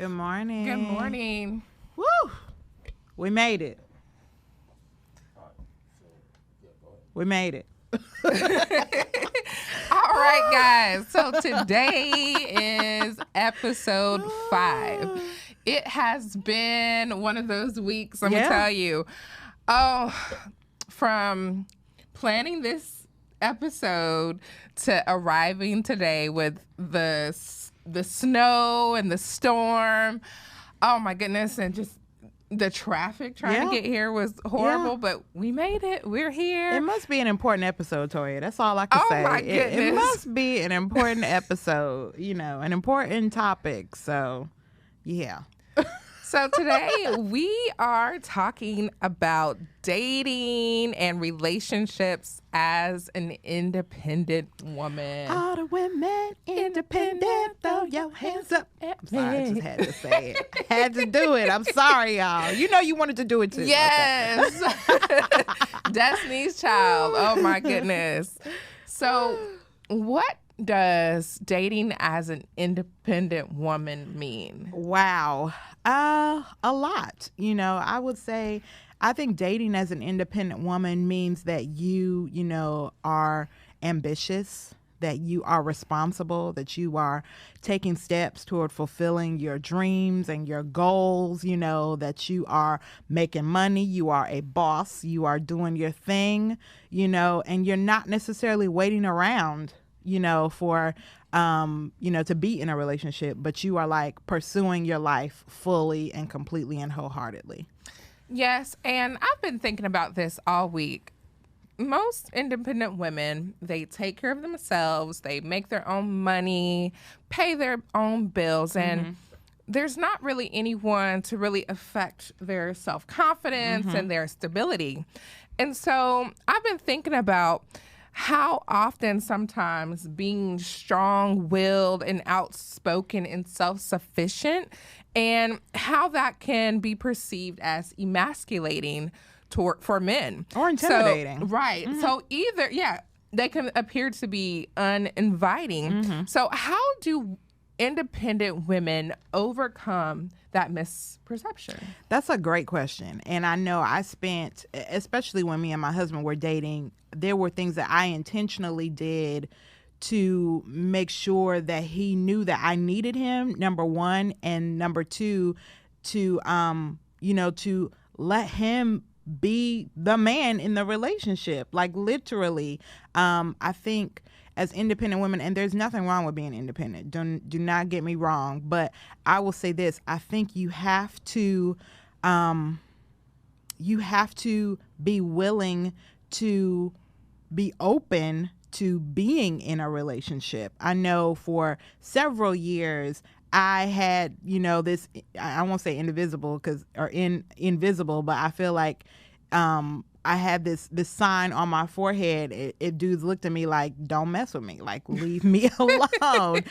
Good morning. Good morning. Woo! We made it. We made it. All right, guys. So today is episode 5. It has been one of those weeks, let me tell you. Oh, from planning this episode to arriving today with the snow and the storm. Oh my goodness, and just the traffic trying to get here was horrible, but we made it. We're here. It must be an important episode, Toya. That's all I can say. Oh my goodness. It must be an important episode, an important topic. So, yeah. So today we are talking about dating and relationships as an independent woman. All the women independent, throw your hands up. I'm sorry, I just had to say it. Had to do it. I'm sorry, y'all. You know you wanted to do it too. Yes. Okay. Destiny's Child. Oh my goodness. So what does dating as an independent woman mean? Wow. A lot. I would say I think dating as an independent woman means that you are ambitious, that you are responsible, that you are taking steps toward fulfilling your dreams and your goals, that you are making money, you are a boss, you are doing your thing, and you're not necessarily waiting around for, to be in a relationship, but you are like pursuing your life fully and completely and wholeheartedly. Yes. And I've been thinking about this all week. Most independent women, they take care of themselves. They make their own money, pay their own bills, and there's not really anyone to really affect their self-confidence and their stability. And so I've been thinking about how often sometimes being strong-willed and outspoken and self-sufficient, and how that can be perceived as emasculating for men. Or intimidating. So, right. So either, they can appear to be uninviting. So how do independent women overcome that misperception? That's a great question. And I know I spent, especially when me and my husband were dating, there were things that I intentionally did to make sure that he knew that I needed him, number one, and number two, to let him be the man in the relationship. Like literally, I think as independent women, and there's nothing wrong with being independent. Do not get me wrong, but I will say this: I think you have to be willing to be open to being in a relationship. I know for several years I had, this, I won't say invisible, but I feel like I had this sign on my forehead. If dudes looked at me like, don't mess with me, like leave me alone.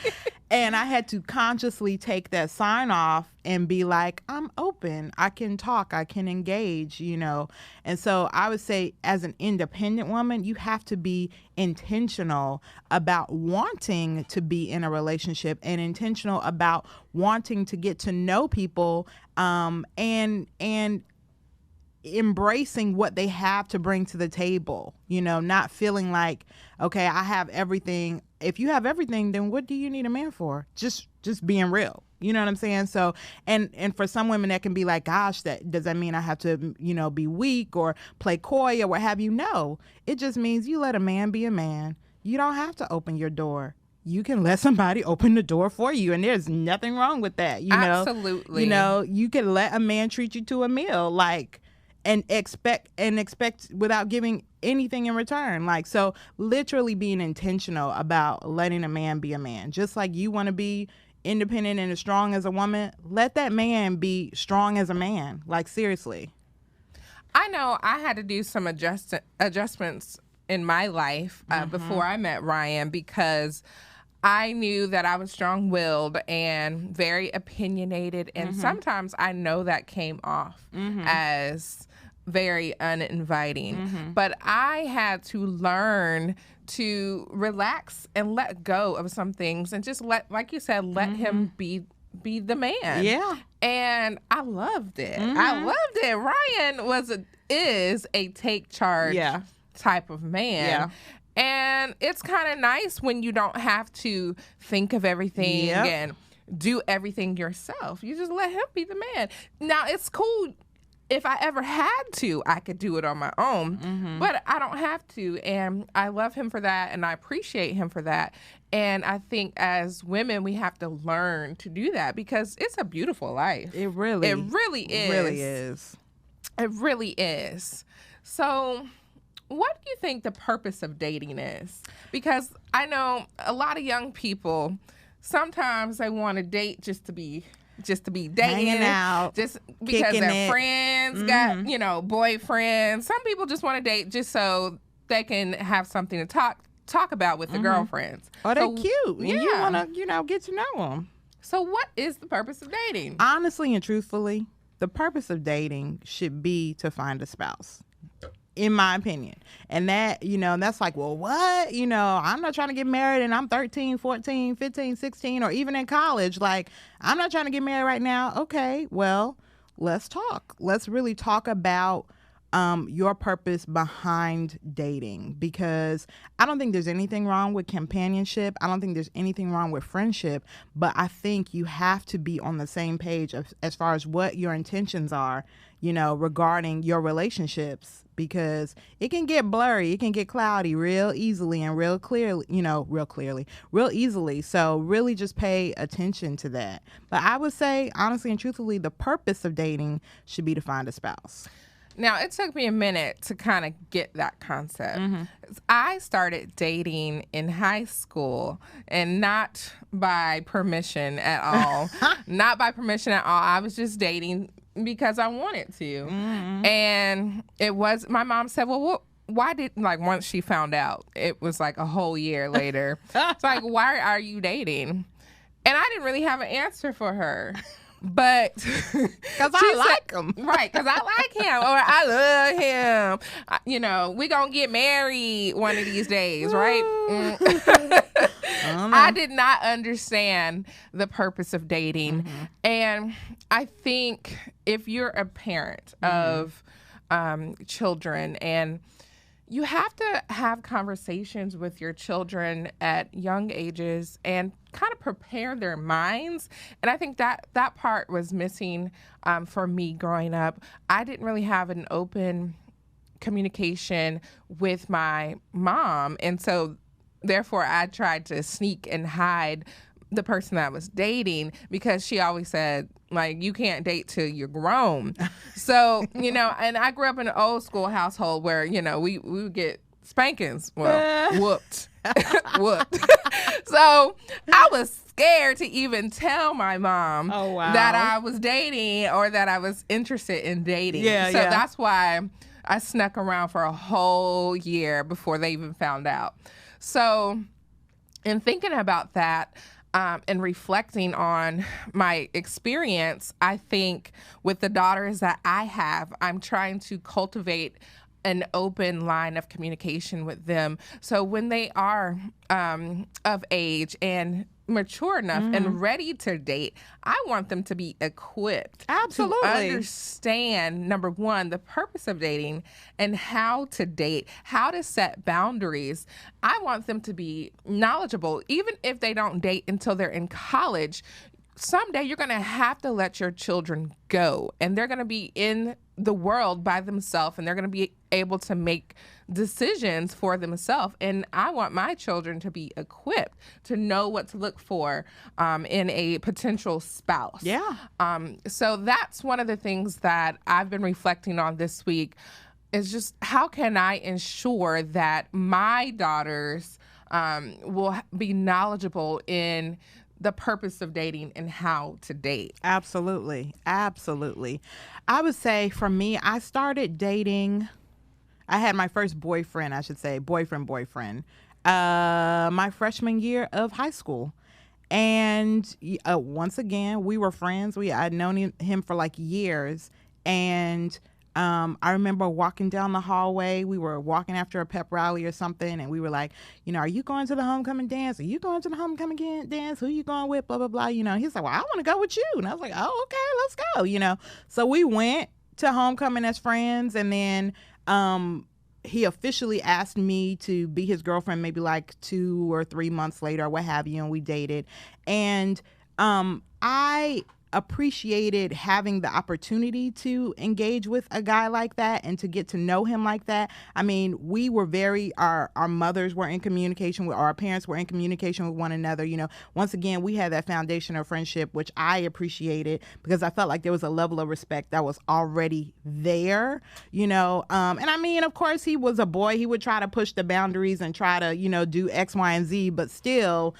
And I had to consciously take that sign off and be like, I'm open. I can talk. I can engage, And so I would say as an independent woman, you have to be intentional about wanting to be in a relationship and intentional about wanting to get to know people and embracing what they have to bring to the table, not feeling like, okay, I have everything. If you have everything, then what do you need a man for? Just being real. You know what I'm saying? So, and for some women that can be like, gosh, does that mean I have to, be weak or play coy or what have you? No, it just means you let a man be a man. You don't have to open your door. You can let somebody open the door for you, and there's nothing wrong with that. Absolutely. You can let a man treat you to a meal, and expect without giving anything in return. So literally being intentional about letting a man be a man. Just like you want to be independent and as strong as a woman, let that man be strong as a man. Seriously. I know I had to do some adjustments in my life before I met Ryan, because I knew that I was strong-willed and very opinionated, and sometimes I know that came off as very uninviting. But I had to learn to relax and let go of some things and just let, like you said, let him be be the man. Yeah. And I loved it. I loved it. Ryan is a take charge type of man. Yeah. And it's kind of nice when you don't have to think of everything and do everything yourself. You just let him be the man. Now, it's cool. If I ever had to, I could do it on my own, but I don't have to. And I love him for that, and I appreciate him for that. And I think as women, we have to learn to do that because it's a beautiful life. It really is. Really is. It really is. So what do you think the purpose of dating is? Because I know a lot of young people, sometimes they want to date just to be dating, hanging out, just because their it. Friends got, boyfriends. Some people just want to date just so they can have something to talk about with their girlfriends. Oh, they're cute. And you want to, get to know them. So what is the purpose of dating? Honestly and truthfully, the purpose of dating should be to find a spouse. In my opinion. And that, that's like, well, what? I'm not trying to get married and I'm 13, 14, 15, 16, or even in college. Like, I'm not trying to get married right now. Okay, well, let's talk. Let's really talk about your purpose behind dating, because I don't think there's anything wrong with companionship. I don't think there's anything wrong with friendship, but I think you have to be on the same page as far as what your intentions are, regarding your relationships, because it can get blurry, it can get cloudy real easily and real easily. So really just pay attention to that. But I would say, honestly and truthfully, the purpose of dating should be to find a spouse. Now, it took me a minute to kind of get that concept. I started dating in high school, and not by permission at all. Not by permission at all. I was just dating because I wanted to. And it was, my mom said, well, why did, once she found out, it was like a whole year later. It's like, why are you dating? And I didn't really have an answer for her. But because I like him. Right, because I like him, or I love him. We're going to get married one of these days, right? I did not understand the purpose of dating. And I think if you're a parent of children, and you have to have conversations with your children at young ages and kind of prepare their minds. And I think that part was missing for me growing up. I didn't really have an open communication with my mom. And so therefore I tried to sneak and hide the person that I was dating, because she always said, you can't date till you're grown. So, and I grew up in an old school household where, we would get spankings. Well, whooped. Whooped. So I was scared to even tell my mom that I was dating or that I was interested in dating. So that's why I snuck around for a whole year before they even found out. So in thinking about that, and reflecting on my experience, I think with the daughters that I have, I'm trying to cultivate an open line of communication with them. So when they are of age and mature enough and ready to date, I want them to be equipped to understand, number one, the purpose of dating and how to date, how to set boundaries. I want them to be knowledgeable, even if they don't date until they're in college. Someday you're going to have to let your children go, and they're going to be in the world by themselves, and they're going to be able to make decisions for themselves. And I want my children to be equipped to know what to look for in a potential spouse. So that's one of the things that I've been reflecting on this week, is just how can I ensure that my daughters will be knowledgeable in the purpose of dating and how to date. Absolutely. I would say for me, I started dating, I had my first boyfriend, boyfriend, my freshman year of high school. And once again, we were friends. I'd known him for years. And I remember walking down the hallway. We were walking after a pep rally or something, and we were like, are you going to the homecoming dance? Are you going to the homecoming dance? Who you going with? Blah, blah, blah. He's like, well, I want to go with you. And I was like, oh, okay, let's go, So we went to homecoming as friends, and then he officially asked me to be his girlfriend maybe like 2 or 3 months later or what have you, and we dated. And I appreciated having the opportunity to engage with a guy like that and to get to know him like that. I mean, we were our mothers were in communication with, our parents were in communication with one another. Once again, we had that foundation of friendship, which I appreciated because I felt like there was a level of respect that was already there, and I mean, of course, he was a boy. He would try to push the boundaries and try to, do X, Y, and Z, but still,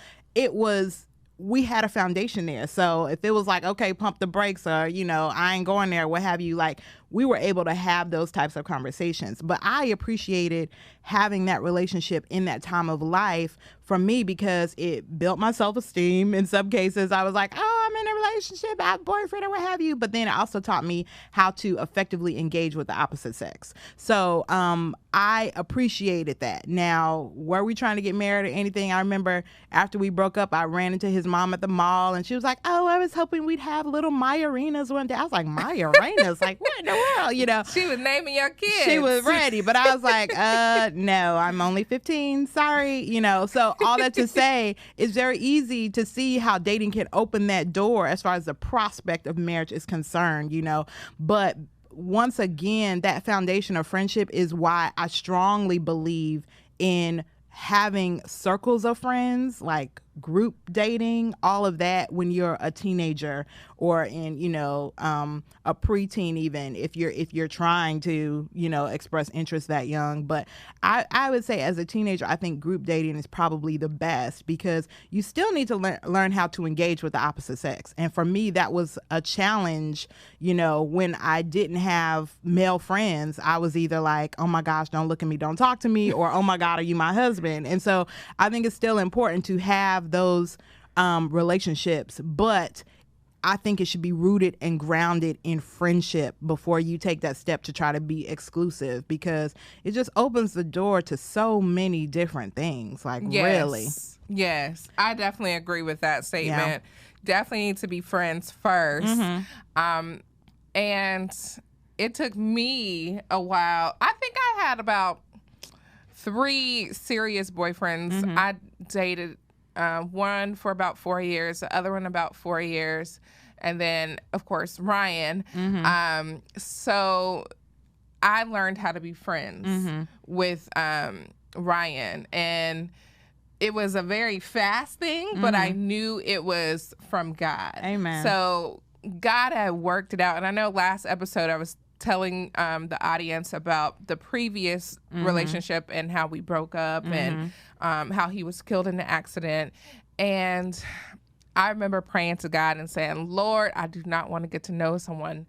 we had a foundation there. So if it was like, okay, pump the brakes, or, I ain't going there, what have you, like, we were able to have those types of conversations. But I appreciated having that relationship in that time of life for me because it built my self-esteem. In some cases, I was like, oh, I'm in a relationship, I have a boyfriend or what have you. But then it also taught me how to effectively engage with the opposite sex. So I appreciated that. Now, were we trying to get married or anything? I remember after we broke up, I ran into his mom at the mall, and she was like, oh, I was hoping we'd have little Mayarinas one day. I was like, Mayarinas? Like, what in the world? She was naming your kids. She was ready, but I was like, no, I'm only 15. Sorry. So all that to say, it's very easy to see how dating can open that door as far as the prospect of marriage is concerned, but once again, that foundation of friendship is why I strongly believe in having circles of friends, like group dating, all of that when you're a teenager or in, a preteen, even if you're trying to, express interest that young. But I would say as a teenager, I think group dating is probably the best because you still need to learn how to engage with the opposite sex. And for me, that was a challenge, when I didn't have male friends. I was either like, oh my gosh, don't look at me, don't talk to me, or oh my God, are you my husband? And so I think it's still important to have those relationships, but I think it should be rooted and grounded in friendship before you take that step to try to be exclusive, because it just opens the door to so many different things. Like, really. Yes, I definitely agree with that statement. Yeah. Definitely need to be friends first. Mm-hmm. And it took me a while. I think I had about 3 serious boyfriends. Mm-hmm. I dated one for about 4 years, the other one about 4 years, and then, of course, Ryan. Mm-hmm. So I learned how to be friends mm-hmm. with Ryan, and it was a very fast thing, mm-hmm. but I knew it was from God. Amen. So God had worked it out, and I know last episode I was telling the audience about the previous mm-hmm. relationship and how we broke up mm-hmm. and how he was killed in an accident. And I remember praying to God and saying, Lord, I do not want to get to know someone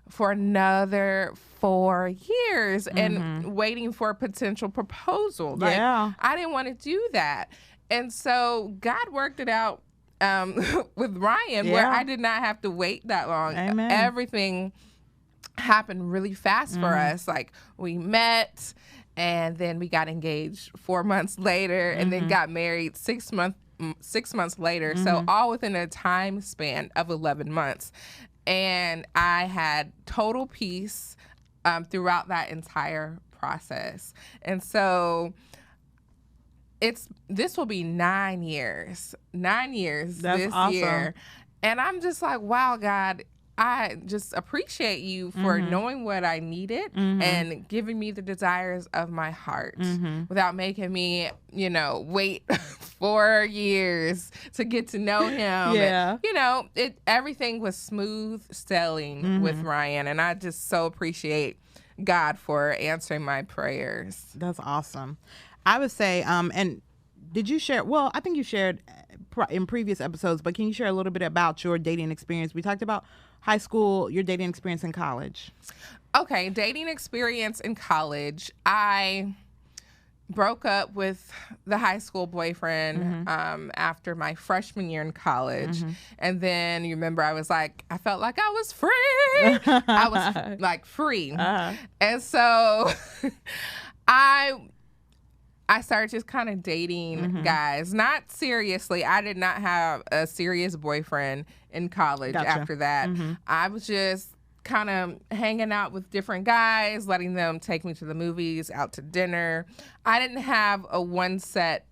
for another 4 years mm-hmm. and waiting for a potential proposal. Like, yeah. I didn't want to do that. And so God worked it out with Ryan yeah. where I did not have to wait that long. Amen. Everything happened really fast for us. Like, we met and then we got engaged 4 months later and then got married 6 months later. So all within a time span of 11 months. And I had total peace throughout that entire process. And so this will be 9 years. 9 years. That's this awesome. Year. And I'm just like, wow, God, I just appreciate you for knowing what I needed and giving me the desires of my heart without making me, wait 4 years to get to know him. Yeah. And, everything was smooth sailing with Ryan. And I just so appreciate God for answering my prayers. That's awesome. I would say, and did you share, well, I think you shared in previous episodes, but can you share a little bit about your dating experience? We talked about high school, your dating experience in college. Okay, dating experience in college. I broke up with the high school boyfriend after my freshman year in college. And then you remember I was like, I felt like I was free. I was like free. And so I started just kind of dating guys, not seriously. I did not have a serious boyfriend in college after that. I was just kind of hanging out with different guys, letting them take me to the movies, out to dinner. I didn't have a one set,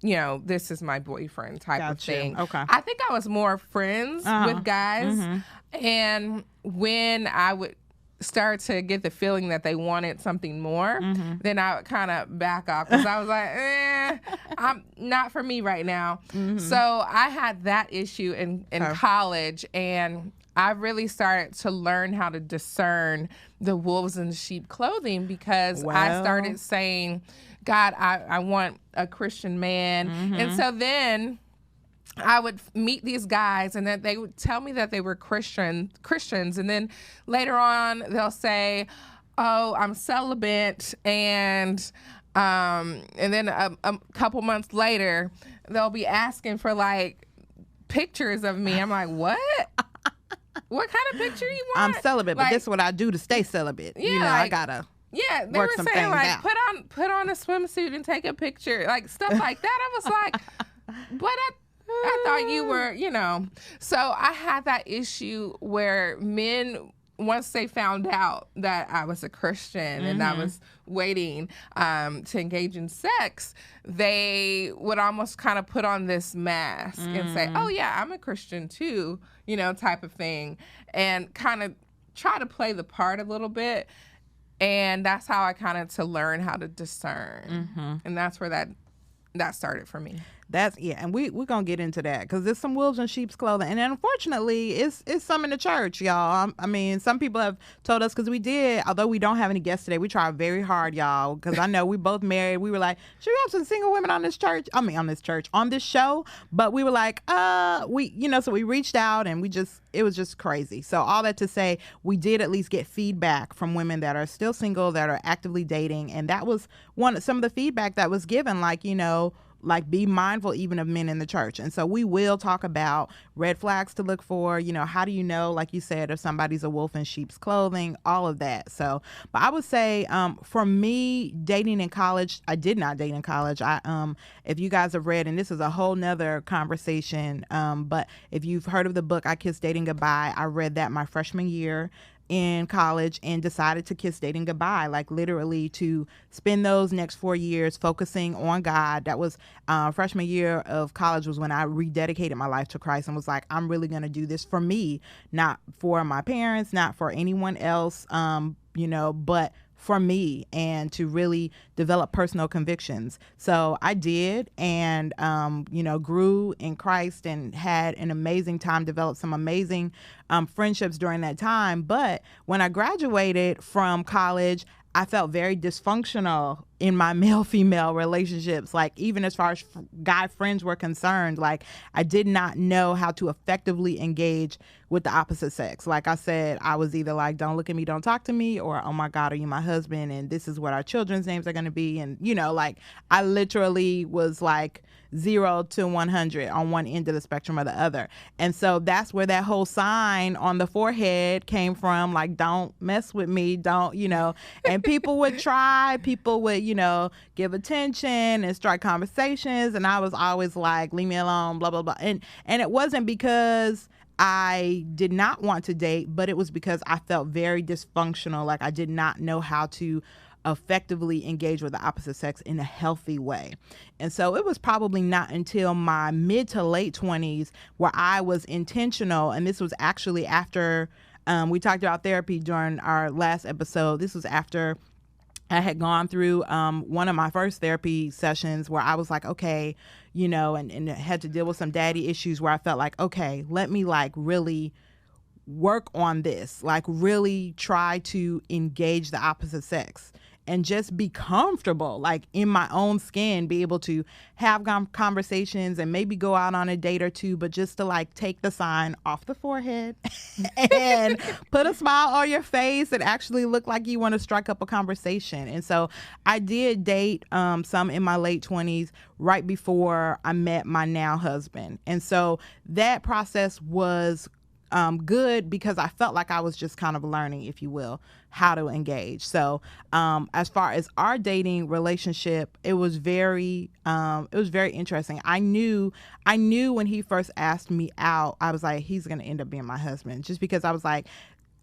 this is my boyfriend type of thing. Okay. I think I was more friends with guys. And when I would start to get the feeling that they wanted something more, then I would kind of back off because I was like, I'm not for me right now. So I had that issue in college, and I really started to learn how to discern the wolves in sheep clothing because I started saying, God, I want a Christian man. And so then I would meet these guys, and then they would tell me that they were Christians, and then later on they'll say, "Oh, I'm celibate," and then a couple months later they'll be asking for like pictures of me. I'm like, what? What kind of picture you want? I'm celibate, but this is what I do to stay celibate. Yeah, I gotta. Yeah, they were saying like, put on a swimsuit and take a picture, like stuff like that. I was like, but I thought you were, So I had that issue where men, once they found out that I was a Christian and I was waiting to engage in sex, they would almost kind of put on this mask and say, oh, yeah, I'm a Christian too, type of thing, and kind of try to play the part a little bit. And that's how I kind of to learn how to discern. And that's where that started for me. And we're gonna get into that because there's some wolves in sheep's clothing, and unfortunately it's some in the church, y'all. I mean, some people have told us, because we did, although we don't have any guests today, we tried very hard, y'all, because I know we both married. We were like, should we have some single women on this show? But we were like, so we reached out, and it was just crazy. So all that to say, we did at least get feedback from women that are still single, that are actively dating, and that was some of the feedback that was given, like be mindful even of men in the church. And so we will talk about red flags to look for, how do you know, like you said, if somebody's a wolf in sheep's clothing, all of that. So, but I would say for me, dating in college, I did not date in college. If you guys have read, and this is a whole nother conversation, but if you've heard of the book, I Kissed Dating Goodbye, I read that my freshman year in college and decided to kiss dating goodbye, like literally to spend those next 4 years focusing on God. That was freshman year of college was when I rededicated my life to Christ and was like, I'm really going to do this for me, not for my parents, not for anyone else, but for me, and to really develop personal convictions. So I did, and grew in Christ and had an amazing time, developed some amazing friendships during that time. But when I graduated from college, I felt very dysfunctional in my male-female relationships. Like, even as far as guy friends were concerned, like, I did not know how to effectively engage with the opposite sex. Like I said, I was either like, don't look at me, don't talk to me, or, oh my God, are you my husband? And this is what our children's names are going to be. And, I literally was like 0 to 100 on one end of the spectrum or the other. And so that's where that whole sign on the forehead came from, like, don't mess with me, don't, and people would give attention and start conversations. And I was always like, leave me alone, blah, blah, blah. And it wasn't because I did not want to date, but it was because I felt very dysfunctional. Like, I did not know how to effectively engage with the opposite sex in a healthy way. And so it was probably not until my mid to late 20s where I was intentional. And this was actually after we talked about therapy during our last episode. This was after I had gone through one of my first therapy sessions where I was like, okay, and had to deal with some daddy issues where I felt like, okay, let me really work on this, like really try to engage the opposite sex and just be comfortable, like in my own skin, be able to have conversations and maybe go out on a date or two, but just to like take the sign off the forehead and put a smile on your face and actually look like you want to strike up a conversation. And so I did date some in my late 20s right before I met my now husband. And so that process was good because I felt like I was just kind of learning, if you will, how to engage. So as far as our dating relationship, it was very interesting. I knew when he first asked me out, I was like, he's going to end up being my husband, just because I was like,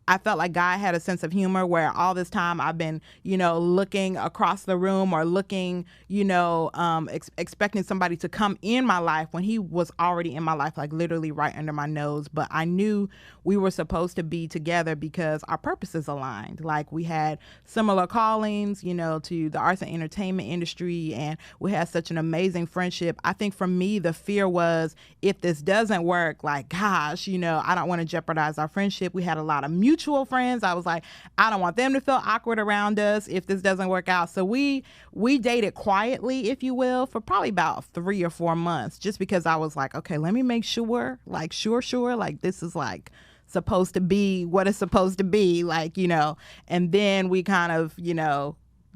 I felt like God had a sense of humor where all this time I've been, looking across the room or looking, expecting somebody to come in my life when he was already in my life, like literally right under my nose. But I knew we were supposed to be together because our purposes aligned. Like we had similar callings, to the arts and entertainment industry, and we had such an amazing friendship. I think for me, the fear was, if this doesn't work, like, gosh, I don't want to jeopardize our friendship. We had a lot of mutual friends. I was like, I don't want them to feel awkward around us if this doesn't work out. So we dated quietly, if you will, for probably about 3 or 4 months, just because I was like, okay, let me make sure, like, sure, like this is like supposed to be what it's supposed to be, like, and then we kind of,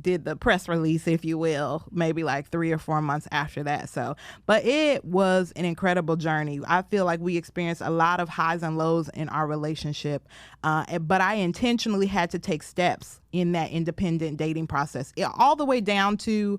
did the press release, if you will, maybe like 3 or 4 months after that. So, but it was an incredible journey. I feel like we experienced a lot of highs and lows in our relationship, but I intentionally had to take steps in that independent dating process, all the way down to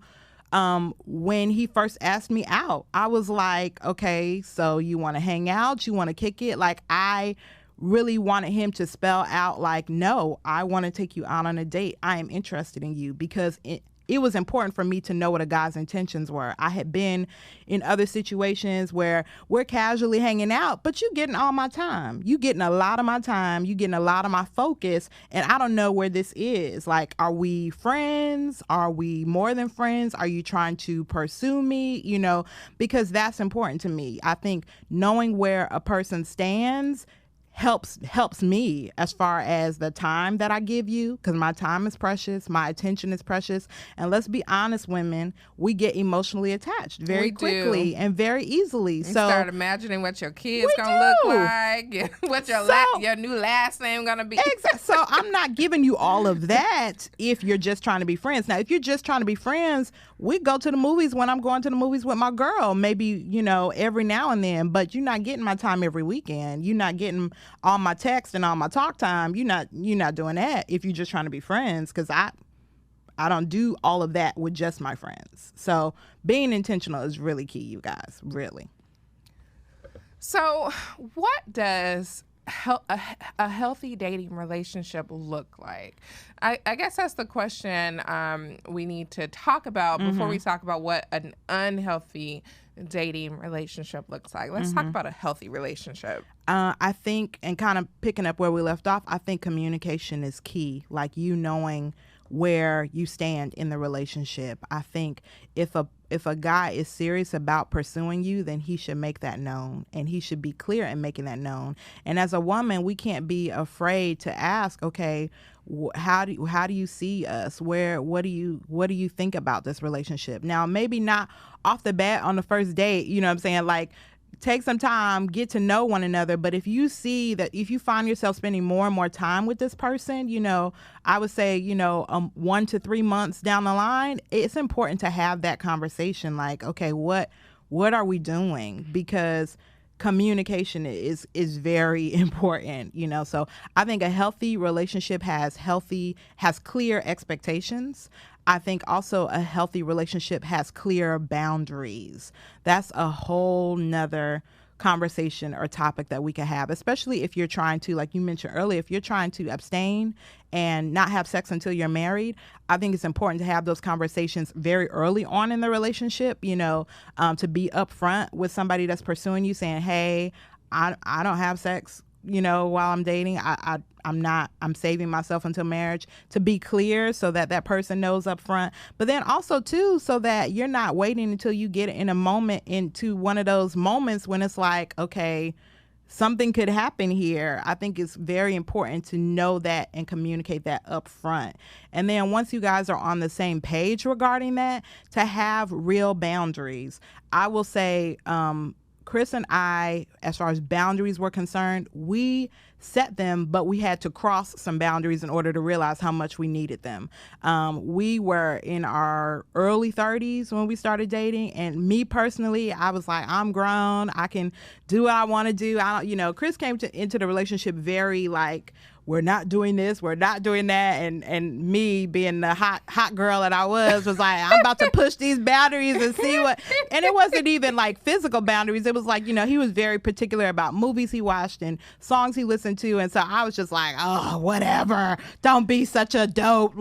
when he first asked me out. I was like, okay, so you want to hang out? You want to kick it? Like, I really wanted him to spell out, like, no, I want to take you out on a date. I am interested in you, because it was important for me to know what a guy's intentions were. I had been in other situations where we're casually hanging out, but you getting all my time. You getting a lot of my time. You getting a lot of my focus. And I don't know where this is. Like, are we friends? Are we more than friends? Are you trying to pursue me? Because that's important to me. I think knowing where a person stands helps me as far as the time that I give you, because my time is precious, my attention is precious, and let's be honest, women, we get emotionally attached very quickly and very easily. So start imagining what your kids gonna look like, what your new last name gonna be. Exactly. So I'm not giving you all of that if you're just trying to be friends. Now, if you're just trying to be friends, we go to the movies when I'm going to the movies with my girl, maybe every now and then, but you're not getting my time every weekend. You're not getting all my text and all my talk time. You're not doing that if you're just trying to be friends, because I don't do all of that with just my friends. So being intentional is really key, you guys, really. So what does a healthy dating relationship look like? I guess that's the question we need to talk about before we talk about what an unhealthy dating relationship looks like. Let's talk about a healthy relationship. I think, and kind of picking up where we left off, I think communication is key. Like, knowing where you stand in the relationship. I think if a guy is serious about pursuing you, then he should make that known, and he should be clear in making that known. And as a woman, we can't be afraid to ask, okay, how do you see us? What do you think about this relationship? Now, maybe not off the bat on the first date, you know what I'm saying? Like, take some time, get to know one another. But if you see that, if you find yourself spending more and more time with this person, I would say, 1 to 3 months down the line, it's important to have that conversation. Like, okay, what are we doing? Because communication is very important, So I think a healthy relationship has clear expectations. I think also a healthy relationship has clear boundaries. That's a whole nother conversation or topic that we can have, especially if you're trying to, like you mentioned earlier, if you're trying to abstain and not have sex until you're married. I think it's important to have those conversations very early on in the relationship, to be upfront with somebody that's pursuing you, saying, hey, I don't have sex, while I'm dating. I'm saving myself until marriage, to be clear so that person knows up front. But then also too, so that you're not waiting until you get in a moment, into one of those moments when it's like, okay, something could happen here. I think it's very important to know that and communicate that up front. And then once you guys are on the same page regarding that, to have real boundaries. I will say, Chris and I, as far as boundaries were concerned, we set them, but we had to cross some boundaries in order to realize how much we needed them. We were in our early 30s when we started dating, and me personally, I was like, I'm grown. I can do what I want to do. I don't, Chris came into the relationship very like, we're not doing this, we're not doing that, and me being the hot girl that I was like, I'm about to push these boundaries and see what. And it wasn't even like physical boundaries. It was like, he was very particular about movies he watched and songs he listened to, and so I was just like, oh, whatever, don't be such a dope,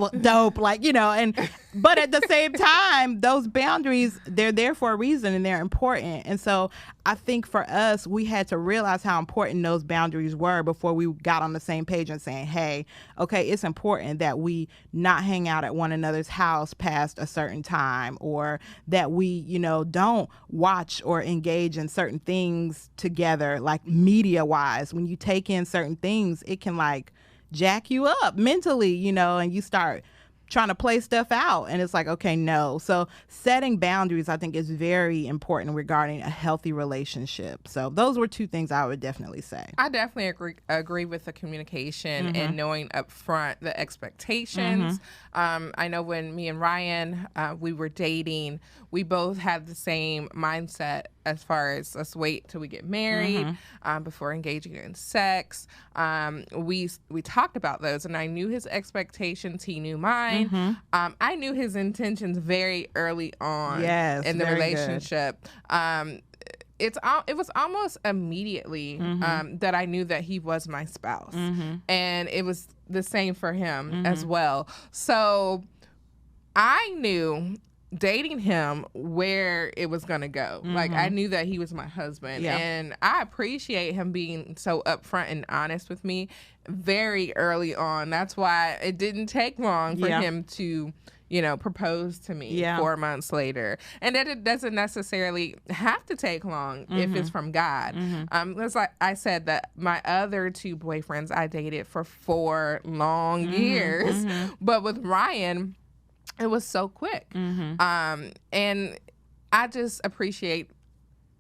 like, and but at the same time, those boundaries, they're there for a reason and they're important. And so I think for us, we had to realize how important those boundaries were before we got on the same page and saying, hey, okay, it's important that we not hang out at one another's house past a certain time, or that we, don't watch or engage in certain things together, like media wise. When you take in certain things, it can like jack you up mentally, and you start trying to play stuff out, and it's like, okay, no. So setting boundaries, I think, is very important regarding a healthy relationship. So those were two things I would definitely say. I definitely agree with the communication and knowing up front the expectations. I know when me and Ryan, we were dating, we both had the same mindset as far as let's wait till we get married before engaging in sex. We talked about those, and I knew his expectations. He knew mine. I knew his intentions very early on in the relationship. It was almost immediately that I knew that he was my spouse, and it was the same for him as well. So I knew dating him where it was going to go. Like, I knew that he was my husband, and I appreciate him being so upfront and honest with me very early on. That's why it didn't take long for him to propose to me 4 months later. And that it doesn't necessarily have to take long if it's from God. Because like I said, that my other two boyfriends I dated for 4 long years, but with Ryan, it was so quick. And I just appreciate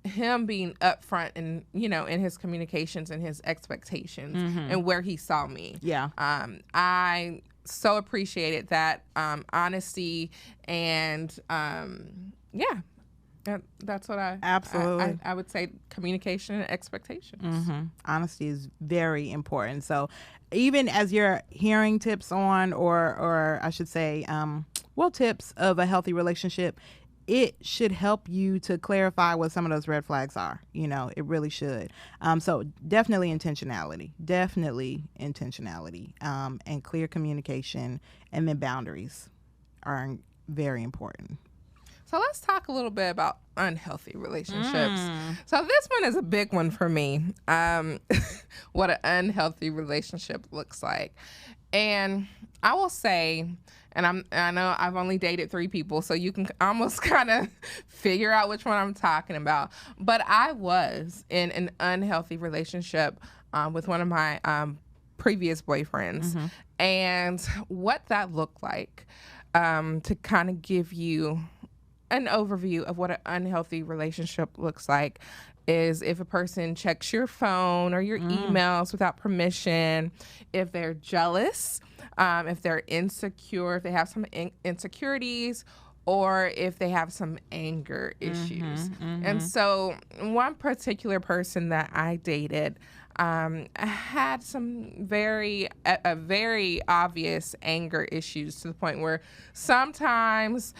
him being upfront and, in his communications and his expectations and where he saw me. I so appreciated that honesty, and that's what I would say, communication and expectations. Honesty is very important. So even as you're hearing tips on, or I should say, tips of a healthy relationship, it should help you to clarify what some of those red flags are. It really should. So definitely intentionality, and clear communication, and then boundaries are very important. So let's talk a little bit about unhealthy relationships. So this one is a big one for me. What an unhealthy relationship looks like. And I will say, and I know I've only dated 3 people, so you can almost kind of figure out which one I'm talking about. But I was in an unhealthy relationship with one of my previous boyfriends. And what that looked like, to kind of give you an overview of what an unhealthy relationship looks like, is if a person checks your phone or your emails without permission, if they're jealous, if they're insecure, if they have some insecurities, or if they have some anger issues. And so one particular person that I dated had some very obvious anger issues, to the point where sometimes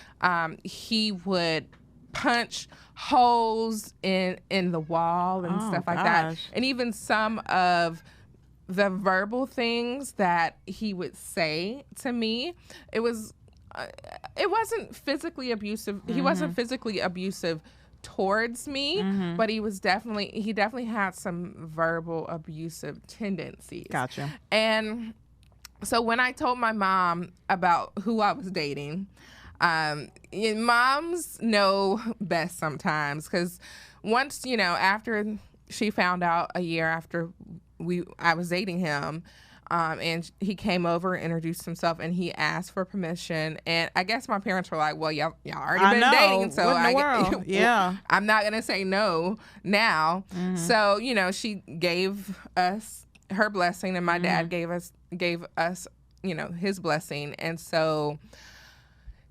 he would punch holes in the wall and stuff like that. And even some of the verbal things that he would say to me, it wasn't physically abusive. He wasn't physically abusive towards me, but he definitely had some verbal abusive tendencies. Gotcha. And so when I told my mom about who I was dating, moms know best sometimes, because once, after she found out a year after I was dating him. And he came over, introduced himself, and he asked for permission. And I guess my parents were like, "Well, y'all already been dating, so what in the world? Yeah, I'm not gonna say no now." So she gave us her blessing, and my dad gave us his blessing. And so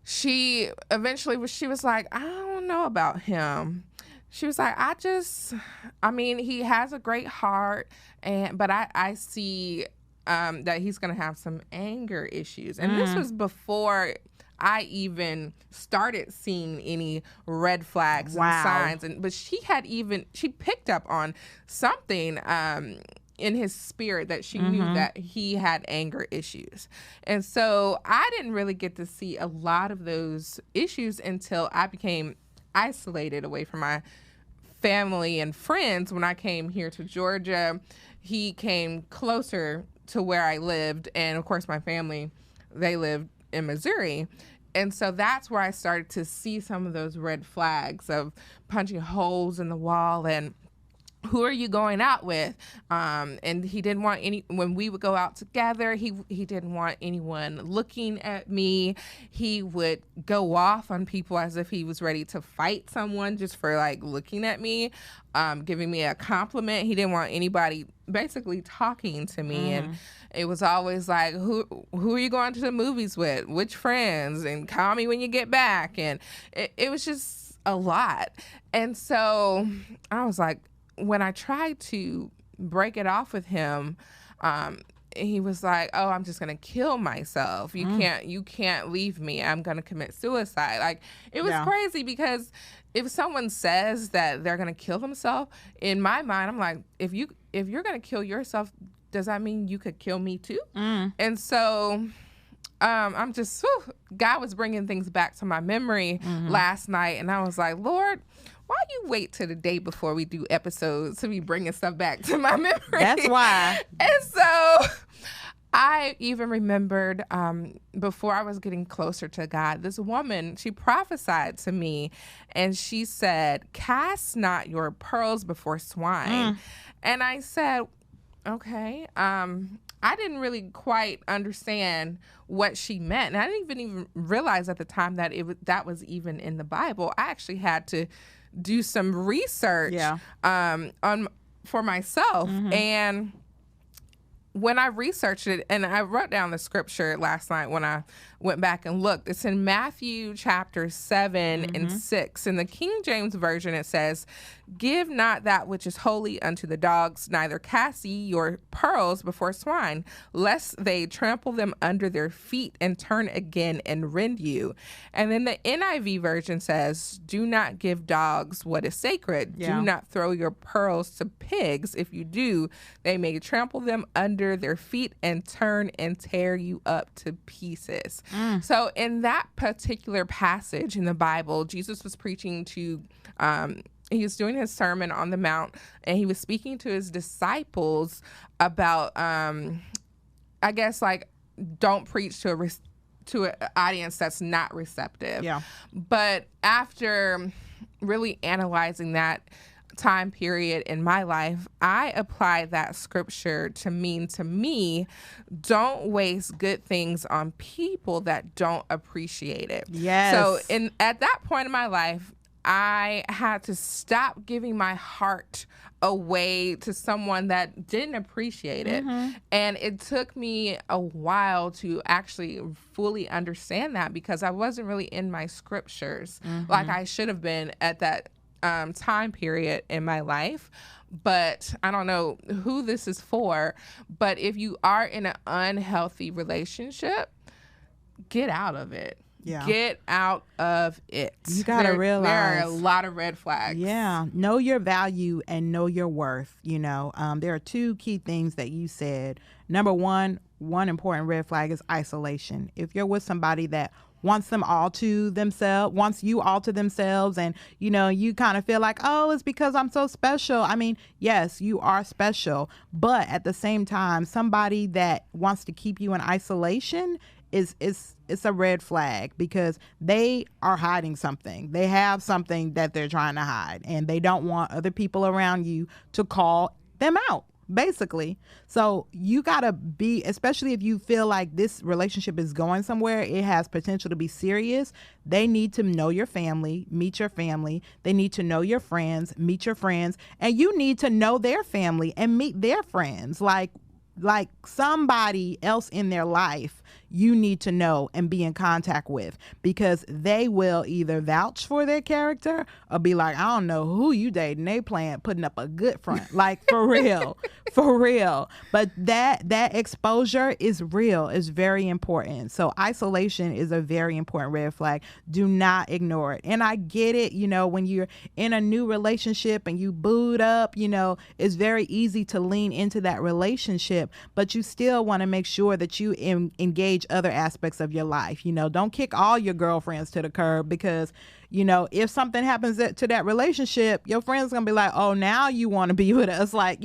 she eventually she was like, "I don't know about him." She was like, I mean, he has a great heart, but I see that he's going to have some anger issues. And this was before I even started seeing any red flags and signs. But she picked up on something in his spirit that she knew that he had anger issues. And so I didn't really get to see a lot of those issues until I became isolated away from my family and friends. When I came here to Georgia, he came closer to where I lived, and of course my family, they lived in Missouri. And so that's where I started to see some of those red flags of punching holes in the wall and who are you going out with? And he didn't want when we would go out together, he didn't want anyone looking at me. He would go off on people as if he was ready to fight someone just for like looking at me, giving me a compliment. He didn't want anybody basically talking to me. And it was always like, who are you going to the movies with? Which friends? And call me when you get back. And it was just a lot. And so I was like, when I tried to break it off with him, he was like, "Oh, I'm just gonna kill myself. You can't leave me. I'm gonna commit suicide." Like, it was crazy, because if someone says that they're gonna kill themselves, in my mind, I'm like, if you're gonna kill yourself, does that mean you could kill me too? And so I'm just, God was bringing things back to my memory last night, and I was like, Lord, why you wait till the day before we do episodes to be bringing stuff back to my memory? That's why. And so I even remembered before I was getting closer to God, this woman, she prophesied to me, and she said, "Cast not your pearls before swine." And I said, okay. I didn't really quite understand what she meant. And I didn't even realize at the time that that was even in the Bible. I actually had to do some research for myself. And when I researched it, and I wrote down the scripture last night when I went back and looked, it's in Matthew chapter 7 and 6. In the King James Version, it says, "Give not that which is holy unto the dogs, neither cast ye your pearls before swine, lest they trample them under their feet and turn again and rend you." And then the NIV version says, "Do not give dogs what is sacred. Do not throw your pearls to pigs. If you do, they may trample them under their feet and turn and tear you up to pieces." So in that particular passage in the Bible, Jesus was preaching to he was doing his Sermon on the Mount, and he was speaking to his disciples about, I guess, like, don't preach to an audience that's not receptive. But after really analyzing that time period in my life, I applied that scripture to mean to me, don't waste good things on people that don't appreciate it. So at that point in my life, I had to stop giving my heart away to someone that didn't appreciate it. And it took me a while to actually fully understand that, because I wasn't really in my scriptures like I should have been at that time period in my life. But I don't know who this is for, but if you are in an unhealthy relationship, get out of it. Get out of it. You gotta realize there are a lot of red flags. Know your value and know your worth. There are two key things that you said. Number one important red flag is isolation. If you're with somebody that wants you all to themselves, and you kind of feel like, oh, it's because I'm so special. I mean, yes, you are special, but at the same time, somebody that wants to keep you in isolation it's a red flag, because they are hiding something. They have something that they're trying to hide, and they don't want other people around you to call them out, basically. So you gotta be, especially if you feel like this relationship is going somewhere, it has potential to be serious. They need to know your family, meet your family. They need to know your friends, meet your friends, and you need to know their family and meet their friends. Like somebody else in their life you need to know and be in contact with, because they will either vouch for their character or be like, I don't know who you dating, they putting up a good front, like for real. For real. But that exposure is real, is very important. So isolation is a very important red flag. Do not ignore it. And I get it, when you're in a new relationship and you boot up, it's very easy to lean into that relationship, but you still want to make sure that you engage other aspects of your life. Don't kick all your girlfriends to the curb, because if something happens to that relationship, your friend's gonna be like, oh, now you want to be with us. Like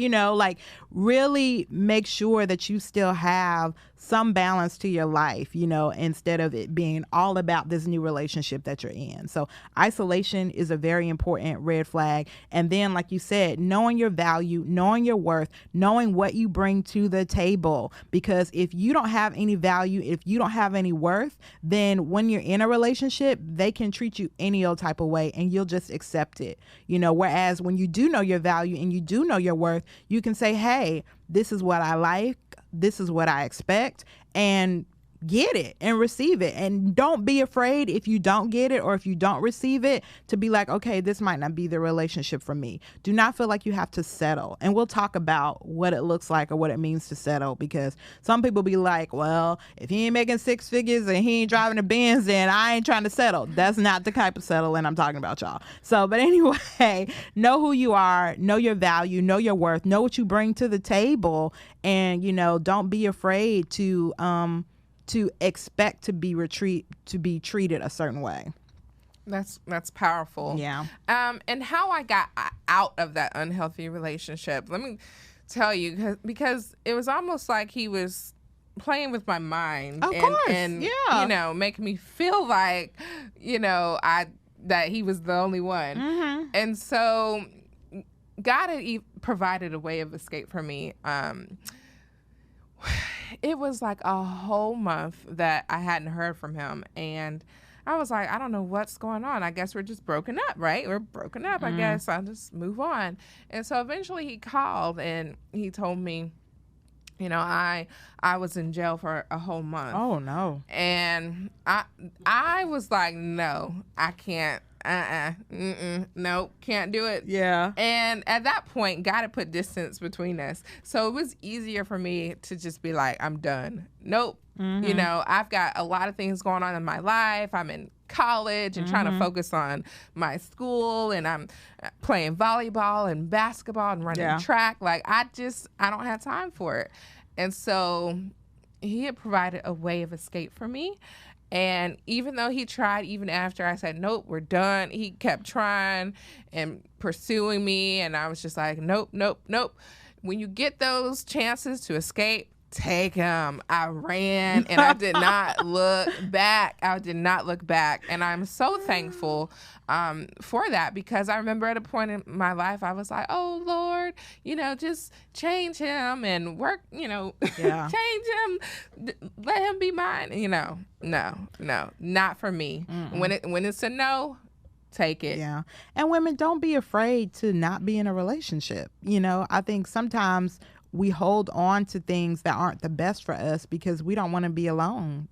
really make sure that you still have some balance to your life, instead of it being all about this new relationship that you're in. So isolation is a very important red flag. And then, like you said, knowing your value, knowing your worth, knowing what you bring to the table. Because if you don't have any value, if you don't have any worth, then when you're in a relationship, they can treat you any old type of way and you'll just accept it. Whereas when you do know your value and you do know your worth, you can say, hey, this is what I like, this is what I expect, and get it and receive it. And don't be afraid if you don't get it or if you don't receive it to be like, okay, this might not be the relationship for me. Do not feel like you have to settle. And we'll talk about what it looks like or what it means to settle, because some people be like, well, if he ain't making six figures and he ain't driving a Benz, then I ain't trying to settle. That's not the type of settling I'm talking about, y'all. So, but anyway, know who you are, know your value, know your worth, know what you bring to the table, and, don't be afraid to expect to be treated a certain way. That's powerful. Yeah. And how I got out of that unhealthy relationship, let me tell you, because it was almost like he was playing with my mind. Of course. And yeah. making me feel like, that he was the only one. Mm-hmm. And so God had provided a way of escape for me. It was like a whole month that I hadn't heard from him. And I was like, I don't know what's going on. I guess we're just broken up, right? We're broken up. I guess I'll just move on. And so eventually he called and he told me, I was in jail for a whole month. Oh, no. And I was like, no, I can't. Nope, can't do it. Yeah. And at that point, God had put distance between us. So it was easier for me to just be like, I'm done. Nope. Mm-hmm. I've got a lot of things going on in my life. I'm in college and trying to focus on my school, and I'm playing volleyball and basketball and running track. Like, I don't have time for it. And so he had provided a way of escape for me. And even though he tried, even after I said, nope, we're done, he kept trying and pursuing me. And I was just like, nope, nope, nope. When you get those chances to escape, take them. I ran and I did not look back. I did not look back. And I'm so thankful for that, because I remember at a point in my life, I was like, oh, Lord, just change him and work, change him, let him be mine. No, not for me. When it's a no, take it. Yeah. And women, don't be afraid to not be in a relationship. I think sometimes we hold on to things that aren't the best for us because we don't want to be alone,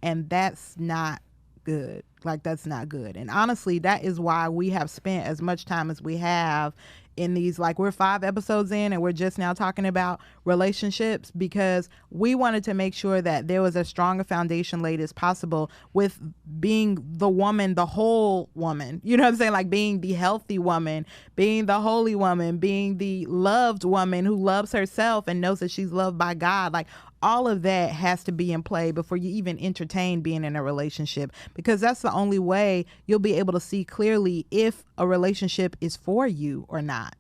and that's not good. Like, that's not good. And honestly, that is why we have spent as much time as we have in these, like, we're 5 episodes in and we're just now talking about relationships, because we wanted to make sure that there was as strong a foundation laid as possible with being the woman, the whole woman, you know what I'm saying? Like, being the healthy woman, being the holy woman, being the loved woman who loves herself and knows that she's loved by God. Like, all of that has to be in play before you even entertain being in a relationship, because that's the only way you'll be able to see clearly if a relationship is for you or not.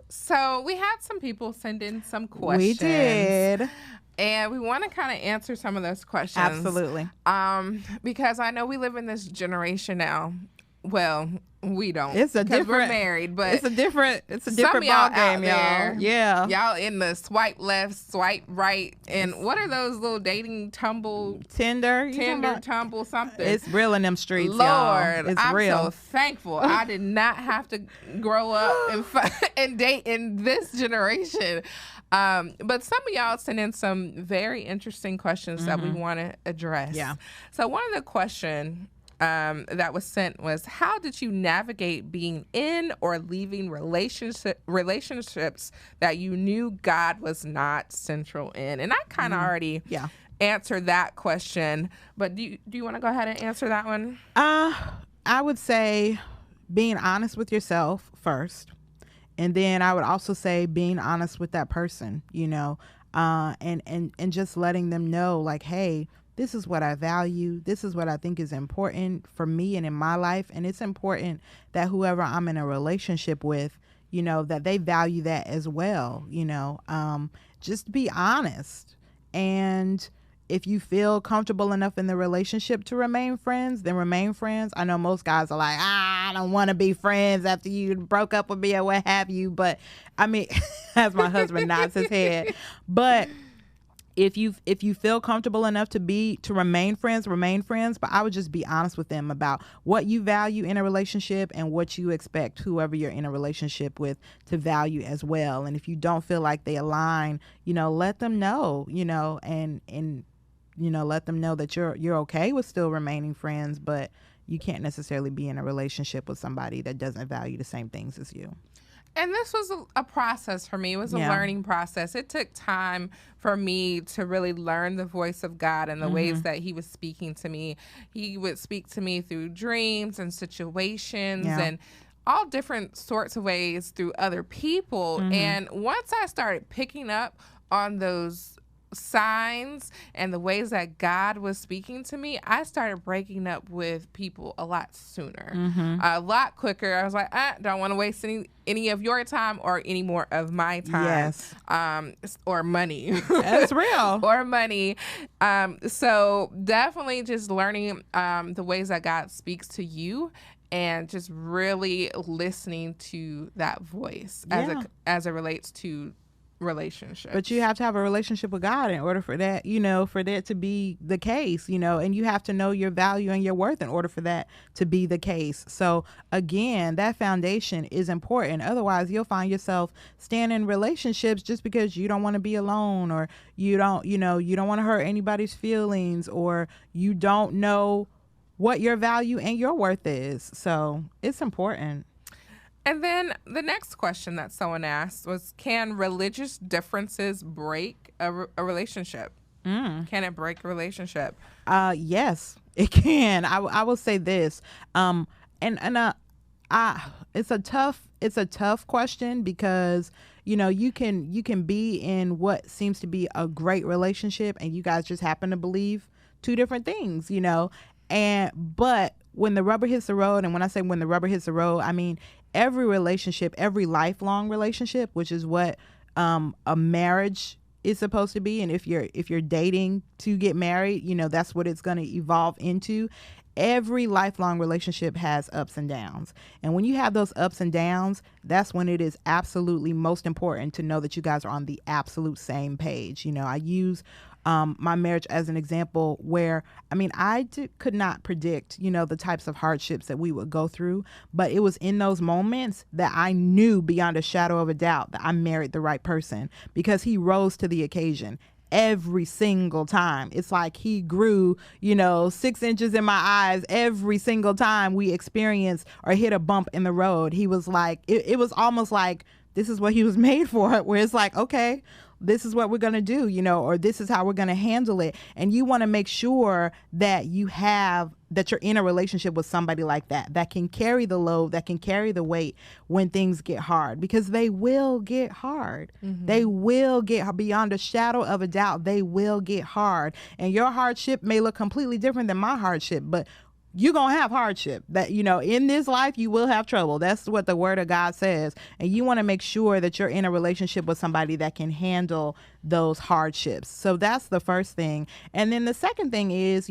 So we had some people send in some questions. We did. And we want to kind of answer some of those questions. Absolutely. Because I know we live in this generation now. Well, we don't. It's a because different. We're married, but it's a different some ball y'all game, out there, y'all. Yeah. Y'all in the swipe left, swipe right, and what are those little dating Tinder tumble something? It's real in them streets, Lord, y'all. It's I'm real. so thankful I did not have to grow up and date in this generation. But some of y'all sent in some very interesting questions that we want to address. Yeah. So one of the questions that was sent was, how did you navigate being in or leaving relationships that you knew God was not central in? And I kind of already answered that question, but do you want to go ahead and answer that one? I would say being honest with yourself first. And then I would also say being honest with that person, and just letting them know, like, hey, this is what I value. This is what I think is important for me and in my life. And it's important that whoever I'm in a relationship with, that they value that as well. Just be honest. And if you feel comfortable enough in the relationship to remain friends, then remain friends. I know most guys are like, I don't want to be friends after you broke up with me or what have you. But I mean, as my husband nods his head, but if you feel comfortable enough to remain friends, remain friends. But I would just be honest with them about what you value in a relationship and what you expect whoever you're in a relationship with to value as well. And if you don't feel like they align, let them know, and let them know that you're okay with still remaining friends, but you can't necessarily be in a relationship with somebody that doesn't value the same things as you. And this was a process for me. It was a learning process. It took time for me to really learn the voice of God and the ways that he was speaking to me. He would speak to me through dreams and situations and all different sorts of ways through other people. And once I started picking up on those signs and the ways that God was speaking to me, I started breaking up with people a lot sooner, a lot quicker. I was like, I don't want to waste any of your time or any more of my time, or money. That's real. Or money. So definitely just learning the ways that God speaks to you and just really listening to that voice as it relates to relationship. But you have to have a relationship with God in order for that, for that to be the case, and you have to know your value and your worth in order for that to be the case. So again, that foundation is important. Otherwise, you'll find yourself staying in relationships just because you don't want to be alone, or you don't want to hurt anybody's feelings, or you don't know what your value and your worth is. So it's important. And then the next question that someone asked was, can religious differences break a relationship? Can it break a relationship? Yes, it can. I will say this. It's a tough question because, you can be in what seems to be a great relationship and you guys just happen to believe two different things, but when the rubber hits the road, and when I say when the rubber hits the road, I mean every relationship, every lifelong relationship, which is what a marriage is supposed to be. And if you're dating to get married, that's what it's going to evolve into. Every lifelong relationship has ups and downs. And when you have those ups and downs, that's when it is absolutely most important to know that you guys are on the absolute same page. I use my marriage as an example where, could not predict, the types of hardships that we would go through. But it was in those moments that I knew beyond a shadow of a doubt that I married the right person, because he rose to the occasion every single time. It's like he grew, 6 inches in my eyes every single time we experienced or hit a bump in the road. He was like, it was almost like this is what he was made for, where it's like, okay, this is what we're going to do, or this is how we're going to handle it. And you want to make sure that that you're in a relationship with somebody like that can carry the load, that can carry the weight when things get hard, because they will get hard. They will get, beyond a shadow of a doubt, they will get hard. And your hardship may look completely different than my hardship, but you're going to have hardship. That, in this life, you will have trouble. That's what the word of God says. And you want to make sure that you're in a relationship with somebody that can handle those hardships. So that's the first thing. And then the second thing is,